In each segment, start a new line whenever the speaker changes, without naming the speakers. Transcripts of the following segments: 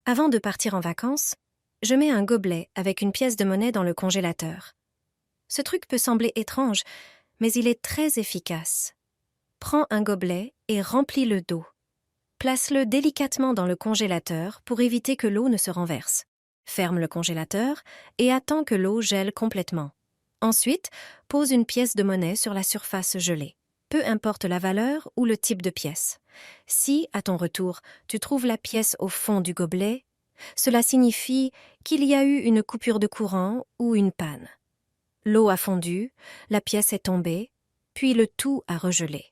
Avant de partir en vacances, je mets un gobelet avec une pièce de monnaie dans le congélateur. Ce truc peut sembler étrange, mais il est très efficace. Prends un gobelet et remplis-le d'eau. Place-le délicatement dans le congélateur pour éviter que l'eau ne se renverse. Ferme le congélateur et attends que l'eau gèle complètement. Ensuite, pose une pièce de monnaie sur la surface gelée. Peu importe la valeur ou le type de pièce. Si, à ton retour, tu trouves la pièce au fond du gobelet, cela signifie qu'il y a eu une coupure de courant ou une panne. L'eau a fondu, la pièce est tombée, puis le tout a regelé.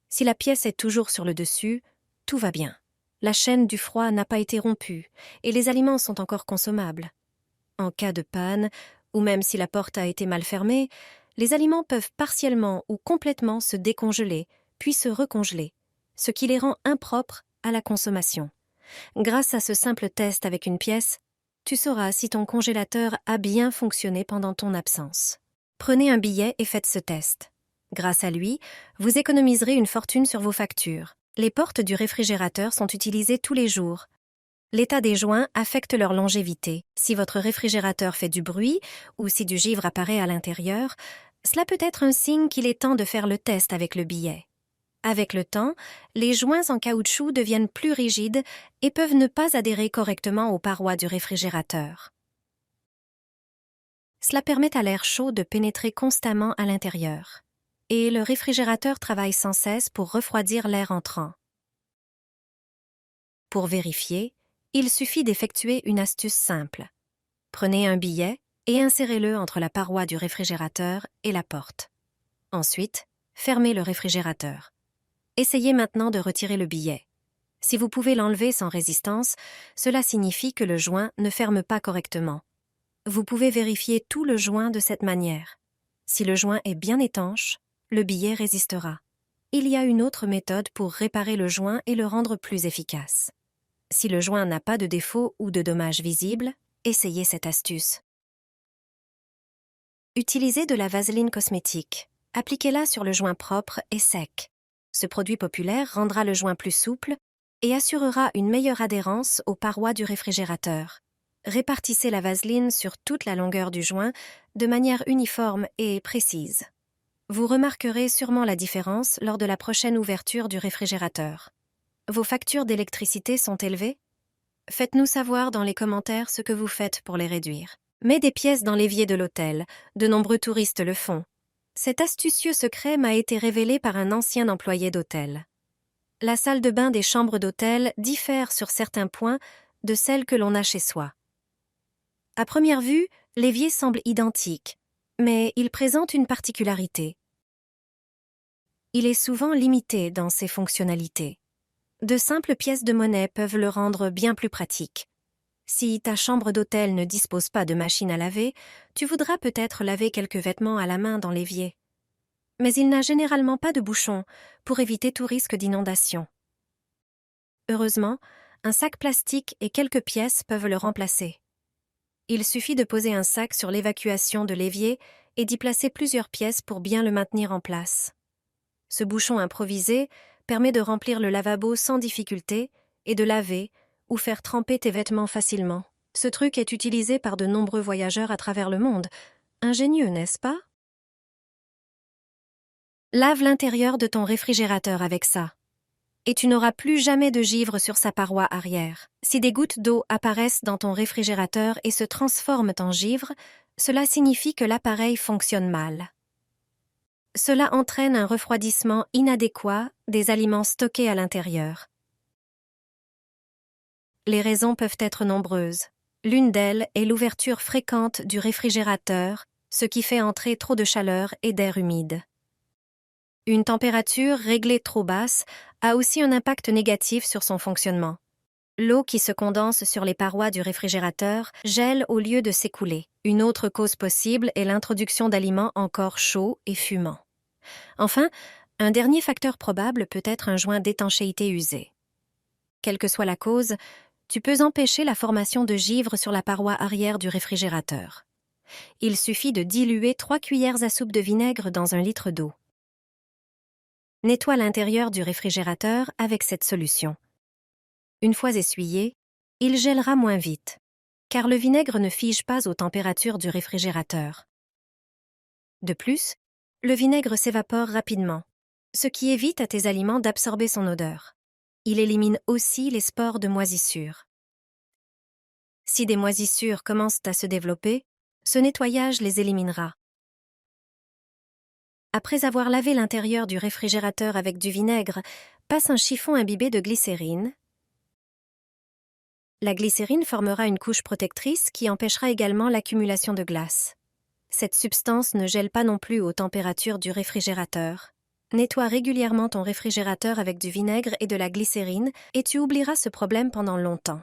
Si la pièce est toujours sur le dessus, tout va bien. La chaîne du froid n'a pas été rompue et les aliments sont encore consommables. En cas de panne, ou même si la porte a été mal fermée, les aliments peuvent partiellement ou complètement se décongeler, puis se recongeler, ce qui les rend impropres à la consommation. Grâce à ce simple test avec une pièce, tu sauras si ton congélateur a bien fonctionné pendant ton absence. Prenez un billet et faites ce test. Grâce à lui, vous économiserez une fortune sur vos factures. Les portes du réfrigérateur sont utilisées tous les jours. L'état des joints affecte leur longévité. Si votre réfrigérateur fait du bruit ou si du givre apparaît à l'intérieur, cela peut être un signe qu'il est temps de faire le test avec le billet. Avec le temps, les joints en caoutchouc deviennent plus rigides et peuvent ne pas adhérer correctement aux parois du réfrigérateur. Cela permet à l'air chaud de pénétrer constamment à l'intérieur. Et le réfrigérateur travaille sans cesse pour refroidir l'air entrant. Pour vérifier, il suffit d'effectuer une astuce simple. Prenez un billet et insérez-le entre la paroi du réfrigérateur et la porte. Ensuite, fermez le réfrigérateur. Essayez maintenant de retirer le billet. Si vous pouvez l'enlever sans résistance, cela signifie que le joint ne ferme pas correctement. Vous pouvez vérifier tout le joint de cette manière. Si le joint est bien étanche, le billet résistera. Il y a une autre méthode pour réparer le joint et le rendre plus efficace. Si le joint n'a pas de défaut ou de dommages visibles, essayez cette astuce. Utilisez de la vaseline cosmétique. Appliquez-la sur le joint propre et sec. Ce produit populaire rendra le joint plus souple et assurera une meilleure adhérence aux parois du réfrigérateur. Répartissez la vaseline sur toute la longueur du joint de manière uniforme et précise. Vous remarquerez sûrement la différence lors de la prochaine ouverture du réfrigérateur. Vos factures d'électricité sont élevées? Faites-nous savoir dans les commentaires ce que vous faites pour les réduire. Mets des pièces dans l'évier de l'hôtel. De nombreux touristes le font. Cet astucieux secret m'a été révélé par un ancien employé d'hôtel. La salle de bain des chambres d'hôtel diffère sur certains points de celle que l'on a chez soi. À première vue, l'évier semble identique, mais il présente une particularité. Il est souvent limité dans ses fonctionnalités. De simples pièces de monnaie peuvent le rendre bien plus pratique. Si ta chambre d'hôtel ne dispose pas de machine à laver, tu voudras peut-être laver quelques vêtements à la main dans l'évier. Mais il n'a généralement pas de bouchon pour éviter tout risque d'inondation. Heureusement, un sac plastique et quelques pièces peuvent le remplacer. Il suffit de poser un sac sur l'évacuation de l'évier et d'y placer plusieurs pièces pour bien le maintenir en place. Ce bouchon improvisé permet de remplir le lavabo sans difficulté et de laver ou faire tremper tes vêtements facilement. Ce truc est utilisé par de nombreux voyageurs à travers le monde. Ingénieux, n'est-ce pas? Lave l'intérieur de ton réfrigérateur avec ça. Et tu n'auras plus jamais de givre sur sa paroi arrière. Si des gouttes d'eau apparaissent dans ton réfrigérateur et se transforment en givre, cela signifie que l'appareil fonctionne mal. Cela entraîne un refroidissement inadéquat des aliments stockés à l'intérieur. Les raisons peuvent être nombreuses. L'une d'elles est l'ouverture fréquente du réfrigérateur, ce qui fait entrer trop de chaleur et d'air humide. Une température réglée trop basse a aussi un impact négatif sur son fonctionnement. L'eau qui se condense sur les parois du réfrigérateur gèle au lieu de s'écouler. Une autre cause possible est l'introduction d'aliments encore chauds et fumants. Enfin, un dernier facteur probable peut être un joint d'étanchéité usé. Quelle que soit la cause, tu peux empêcher la formation de givre sur la paroi arrière du réfrigérateur. Il suffit de diluer 3 cuillères à soupe de vinaigre dans 1 litre d'eau. Nettoie l'intérieur du réfrigérateur avec cette solution. Une fois essuyé, Il gèlera moins vite, car le vinaigre ne fige pas aux températures du réfrigérateur. De plus, le vinaigre s'évapore rapidement, ce qui évite à tes aliments d'absorber son odeur. Il élimine aussi les spores de moisissure. Si des moisissures commencent à se développer, ce nettoyage les éliminera. Après avoir lavé l'intérieur du réfrigérateur avec du vinaigre, passe un chiffon imbibé de glycérine. La glycérine formera une couche protectrice qui empêchera également l'accumulation de glace. Cette substance ne gèle pas non plus aux températures du réfrigérateur. Nettoie régulièrement ton réfrigérateur avec du vinaigre et de la glycérine et tu oublieras ce problème pendant longtemps.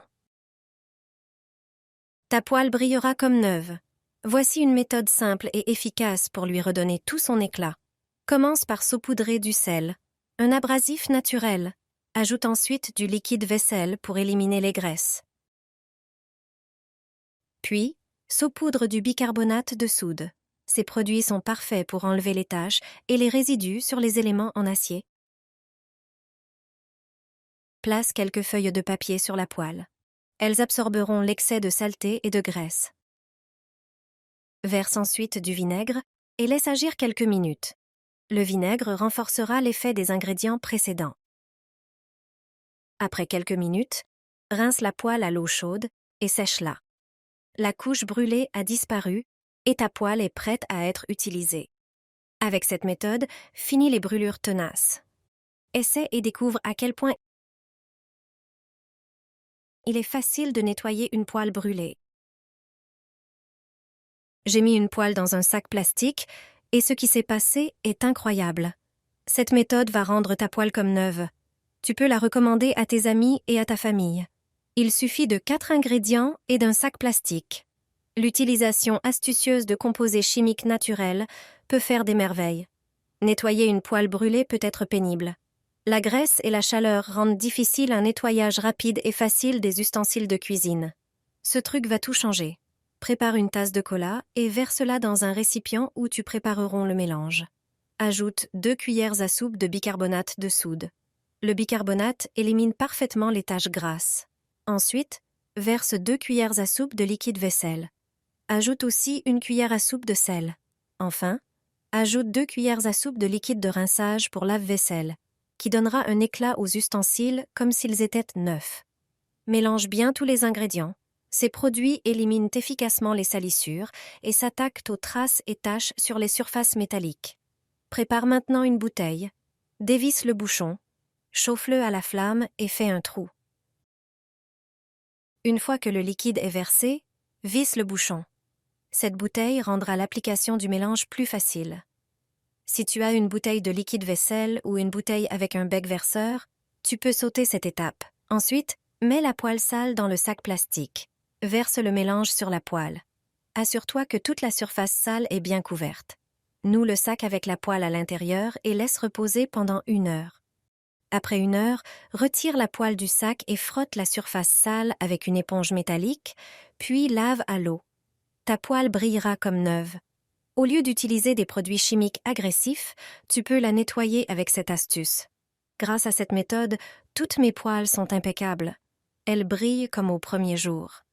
Ta poêle brillera comme neuve. Voici une méthode simple et efficace pour lui redonner tout son éclat. Commence par saupoudrer du sel, un abrasif naturel. Ajoute ensuite du liquide vaisselle pour éliminer les graisses. Puis, saupoudre du bicarbonate de soude. Ces produits sont parfaits pour enlever les taches et les résidus sur les éléments en acier. Place quelques feuilles de papier sur la poêle. Elles absorberont l'excès de saleté et de graisse. Verse ensuite du vinaigre et laisse agir quelques minutes. Le vinaigre renforcera l'effet des ingrédients précédents. Après quelques minutes, rince la poêle à l'eau chaude et sèche-la. La couche brûlée a disparu et ta poêle est prête à être utilisée. Avec cette méthode, finis les brûlures tenaces. Essaie et découvre à quel point il est facile de nettoyer une poêle brûlée. J'ai mis une poêle dans un sac plastique et ce qui s'est passé est incroyable. Cette méthode va rendre ta poêle comme neuve. Tu peux la recommander à tes amis et à ta famille. Il suffit de 4 ingrédients et d'un sac plastique. L'utilisation astucieuse de composés chimiques naturels peut faire des merveilles. Nettoyer une poêle brûlée peut être pénible. La graisse et la chaleur rendent difficile un nettoyage rapide et facile des ustensiles de cuisine. Ce truc va tout changer. Prépare une tasse de cola et verse-la dans un récipient où tu préparerons le mélange. Ajoute 2 cuillères à soupe de bicarbonate de soude. Le bicarbonate élimine parfaitement les taches grasses. Ensuite, verse 2 cuillères à soupe de liquide vaisselle. Ajoute aussi 1 cuillère à soupe de sel. Enfin, ajoute 2 cuillères à soupe de liquide de rinçage pour lave-vaisselle, qui donnera un éclat aux ustensiles comme s'ils étaient neufs. Mélange bien tous les ingrédients. Ces produits éliminent efficacement les salissures et s'attaquent aux traces et taches sur les surfaces métalliques. Prépare maintenant une bouteille. Dévisse le bouchon. Chauffe-le à la flamme et fais un trou. Une fois que le liquide est versé, visse le bouchon. Cette bouteille rendra l'application du mélange plus facile. Si tu as une bouteille de liquide vaisselle ou une bouteille avec un bec verseur, tu peux sauter cette étape. Ensuite, mets la poêle sale dans le sac plastique. Verse le mélange sur la poêle. Assure-toi que toute la surface sale est bien couverte. Noue le sac avec la poêle à l'intérieur et laisse reposer pendant 1 heure. Après 1 heure, retire la poêle du sac et frotte la surface sale avec une éponge métallique, puis lave à l'eau. Ta poêle brillera comme neuve. Au lieu d'utiliser des produits chimiques agressifs, tu peux la nettoyer avec cette astuce. Grâce à cette méthode, toutes mes poêles sont impeccables. Elles brillent comme au premier jour.